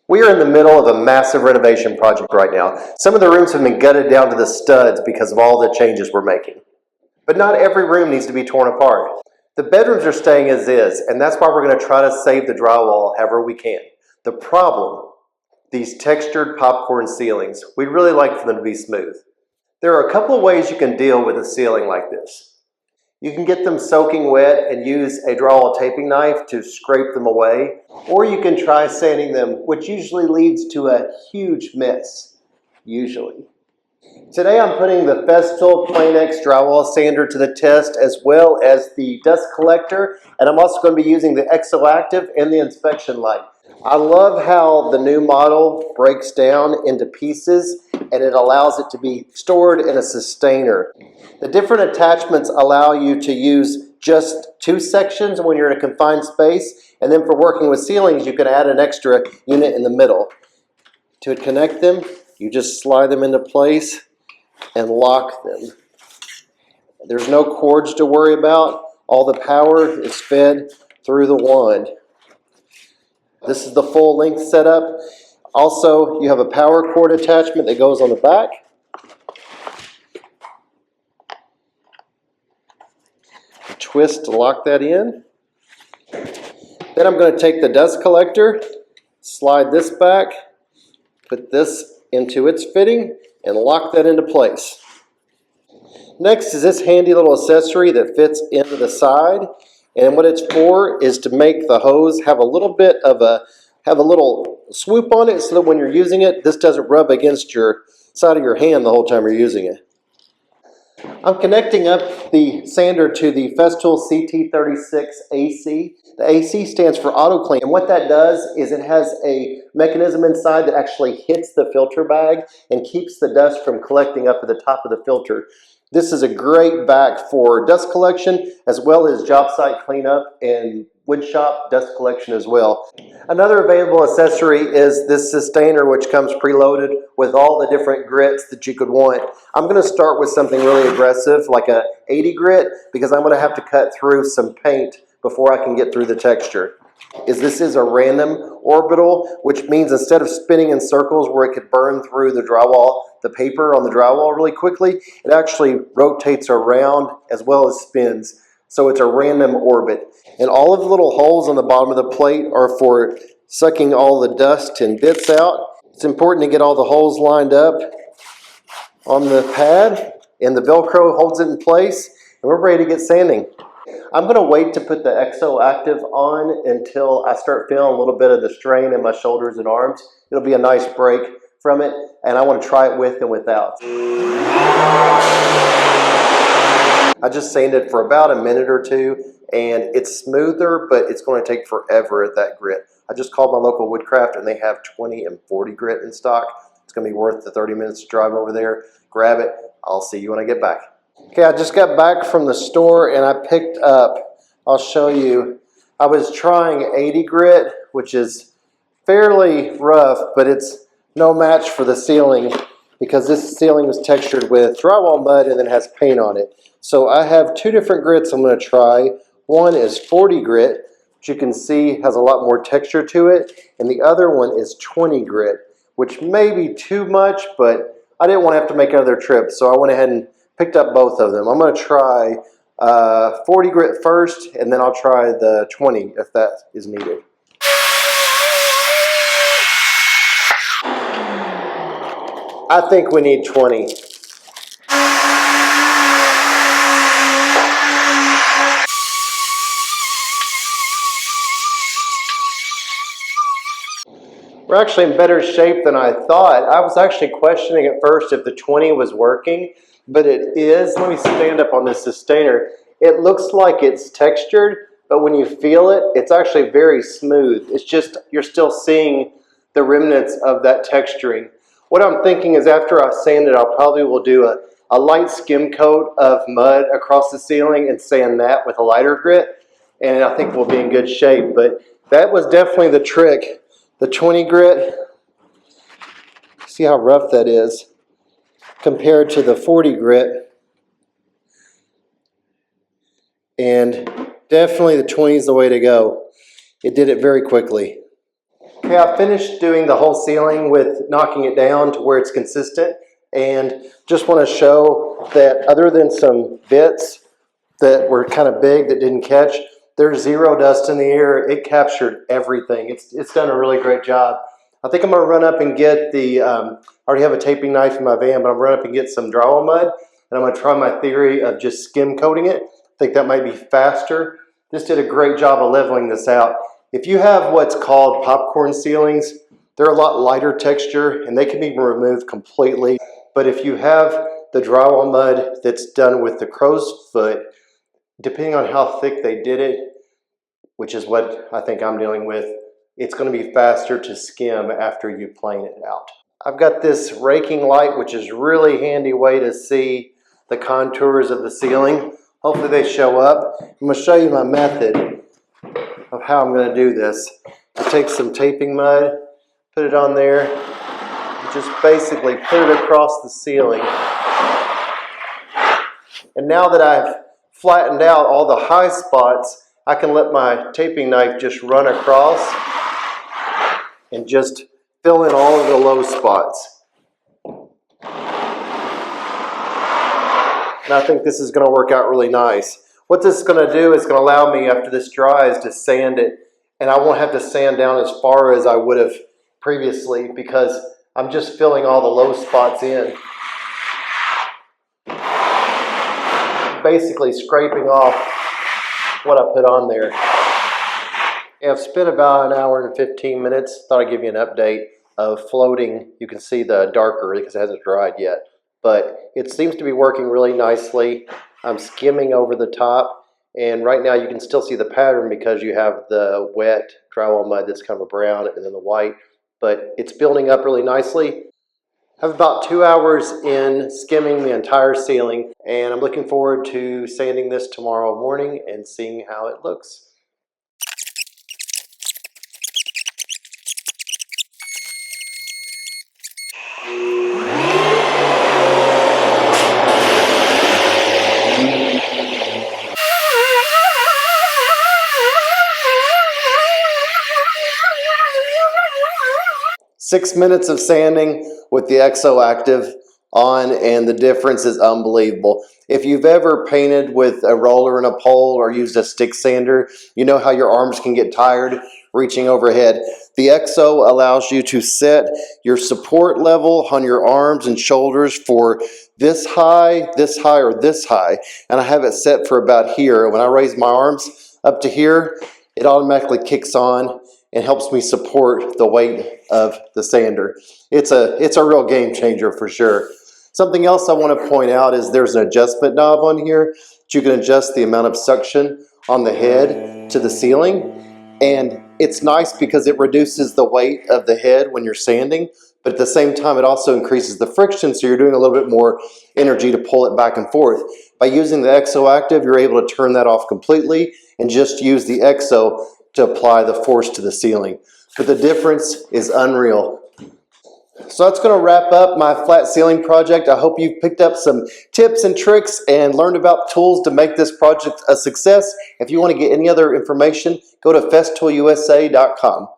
We are in the middle of a massive renovation project right now. Some of the rooms have been gutted down to the studs because of all the changes we're making. But not every room needs to be torn apart. The bedrooms are staying as is, and that's why we're going to try to save the drywall however we can. The problem, these textured popcorn ceilings, we'd really like for them to be smooth. There are a couple of ways you can deal with a ceiling like this. You can get them soaking wet and use a drywall taping knife to scrape them away, or you can try sanding them, which usually leads to a huge mess, usually. Today I'm putting the Festool Planex drywall sander to the test, as well as the dust collector, and I'm also going to be using the Exoactive and the inspection light. I love how the new model breaks down into pieces and it allows it to be stored in a sustainer. The different attachments allow you to use just 2 sections when you're in a confined space, and then for working with ceilings you can add an extra unit in the middle. To connect them, you just slide them into place and lock them. There's no cords to worry about. All the power is fed through the wand. This is the full length setup. Also, you have a power cord attachment that goes on the back. Twist to lock that in. Then I'm going to take the dust collector, slide this back, put this into its fitting, and lock that into place. Next is this handy little accessory that fits into the side, and what it's for is to make the hose have a little bit of a little swoop on it, so that when you're using it, this doesn't rub against your side of your hand the whole time you're using it. I'm connecting up the sander to the Festool CT36 AC. The AC stands for auto clean, and what that does is it has a mechanism inside that actually hits the filter bag and keeps the dust from collecting up at the top of the filter. This is a great vac for dust collection, as well as job site cleanup and wood shop dust collection as well. Another available accessory is this sustainer, which comes preloaded with all the different grits that you could want. I'm going to start with something really aggressive, like a 80 grit, because I'm going to have to cut through some paint before I can get through the texture. This is a random orbital, which means instead of spinning in circles where it could burn through the drywall, the paper on the drywall really quickly, it actually rotates around as well as spins. So it's a random orbit. And all of the little holes on the bottom of the plate are for sucking all the dust and bits out. It's important to get all the holes lined up on the pad, and the Velcro holds it in place, and we're ready to get sanding. I'm going to wait to put the Exoactive on until I start feeling a little bit of the strain in my shoulders and arms. It'll be a nice break from it, and I want to try it with and without. I just sanded for about a minute or two, and it's smoother, but it's going to take forever at that grit. I just called my local Woodcraft, and they have 20 and 40 grit in stock. It's going to be worth the 30 minutes to drive over there, grab it. I'll see you when I get back. Okay, I just got back from the store, and I picked up, I'll show you, I was trying 80 grit, which is fairly rough, but it's no match for the ceiling, because this ceiling was textured with drywall mud and then has paint on it. So I have 2 different grits I'm going to try. One is 40 grit, which you can see has a lot more texture to it, and the other one is 20 grit, which may be too much, but I didn't want to have to make another trip, so I went ahead and picked up both of them. I'm going to try 40 grit first, and then I'll try the 20 if that is needed. I think we need 20. We're actually in better shape than I thought. I was actually questioning at first if the 20 was working, but it is. Let me stand up on this sustainer. It looks like it's textured, but when you feel it, it's actually very smooth. It's just, you're still seeing the remnants of that texturing. What I'm thinking is after I sand it, I'll probably will do a light skim coat of mud across the ceiling and sand that with a lighter grit, and I think we'll be in good shape. But that was definitely the trick. The 20 grit, see how rough that is compared to the 40 grit, and definitely the 20 is the way to go. It did it very quickly. Okay, I finished doing the whole ceiling with knocking it down to where it's consistent, and just want to show that other than some bits that were kind of big that didn't catch, there's zero dust in the air. It captured everything. It's done a really great job. I think I'm going to run up and get the, I already have a taping knife in my van, but I'm going to run up and get some drywall mud, and I'm going to try my theory of just skim coating it. I think that might be faster. This did a great job of leveling this out. If you have what's called popcorn ceilings, they're a lot lighter texture and they can be removed completely. But if you have the drywall mud that's done with the crow's foot, depending on how thick they did it, which is what I think I'm dealing with, it's going to be faster to skim after you plane it out. I've got this raking light, which is really handy way to see the contours of the ceiling. Hopefully they show up. I'm going to show you my method of how I'm going to do this. I take some taping mud, put it on there, and just basically put it across the ceiling. And now that I've flattened out all the high spots, I can let my taping knife just run across and just fill in all of the low spots. And I think this is going to work out really nice. What this is going to do is going to allow me, after this dries, to sand it, and I won't have to sand down as far as I would have previously because I'm just filling all the low spots in. Basically scraping off what I put on there. Yeah, I've spent about an hour and 15 minutes. Thought I'd give you an update of floating. You can see the darker because it hasn't dried yet, but it seems to be working really nicely. I'm skimming over the top, and right now you can still see the pattern because you have the wet drywall mud that's kind of a brown and then the white, but it's building up really nicely. I have about 2 hours in skimming the entire ceiling, and I'm looking forward to sanding this tomorrow morning and seeing how it looks. 6 minutes of sanding with the Exoactive on, and the difference is unbelievable. If you've ever painted with a roller and a pole or used a stick sander, you know how your arms can get tired reaching overhead. The Exo allows you to set your support level on your arms and shoulders for this high, or this high. And I have it set for about here. When I raise my arms up to here, it automatically kicks on and helps me support the weight of the sander. It's a real game changer for sure. Something else I want to point out is there's an adjustment knob on here that you can adjust the amount of suction on the head to the ceiling. And it's nice because it reduces the weight of the head when you're sanding, but at the same time it also increases the friction, so you're doing a little bit more energy to pull it back and forth. By using the Exoactive, you're able to turn that off completely and just use the Exo to apply the force to the ceiling. But the difference is unreal. So that's going to wrap up my flat ceiling project. I hope you've picked up some tips and tricks and learned about tools to make this project a success. If you want to get any other information, go to festoolusa.com.